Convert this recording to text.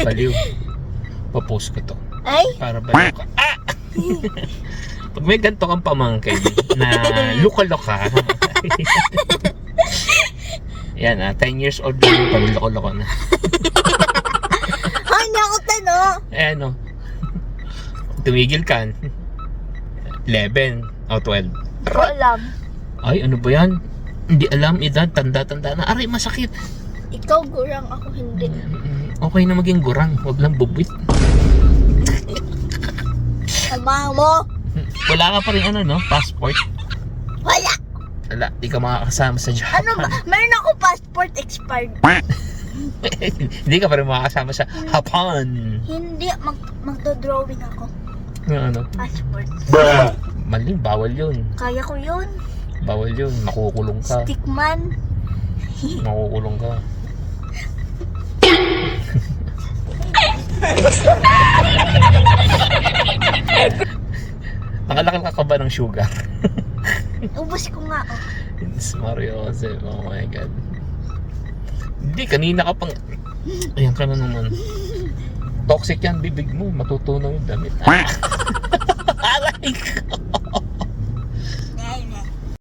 baliw. Papost ko to. Ay? Para baliw ka. Ah! Pag may ganito kang pamangkin na luka-loka. Yan 10 years old na yung paluloko-loko na. Ay, hindi ako tanong. Eh ano, tumigil ka. 11 o 12. Hindi ko alam. Ay, ano ba yan? Hindi alam, edad, tanda-tanda na. Aray, masakit. Ikaw gurang, ako hindi. Okay na maging gurang, wag lang bubwit. Sama mo. Wala ka pa rin no? Passport. Wala. Wala, di ka makakasama sa Japan. Ano ba? Meron ako passport expired. Hindi ka pa rin makakasama sa Japan. Hindi, magdo-drawing ako. Ano? Passport. Mali, bawal yun. Kaya ko yun. Bawal yun, makukulong ka. Stickman. Makukulong ka. Nakalakal ka ba ng sugar? Ubus ko nga, oh. It's Mario Jose, oh my god. Hindi, kanina ka pang... Ayan ka na naman. Toxic yan, bibig mo. Matutunaw yung damit. Aray ko.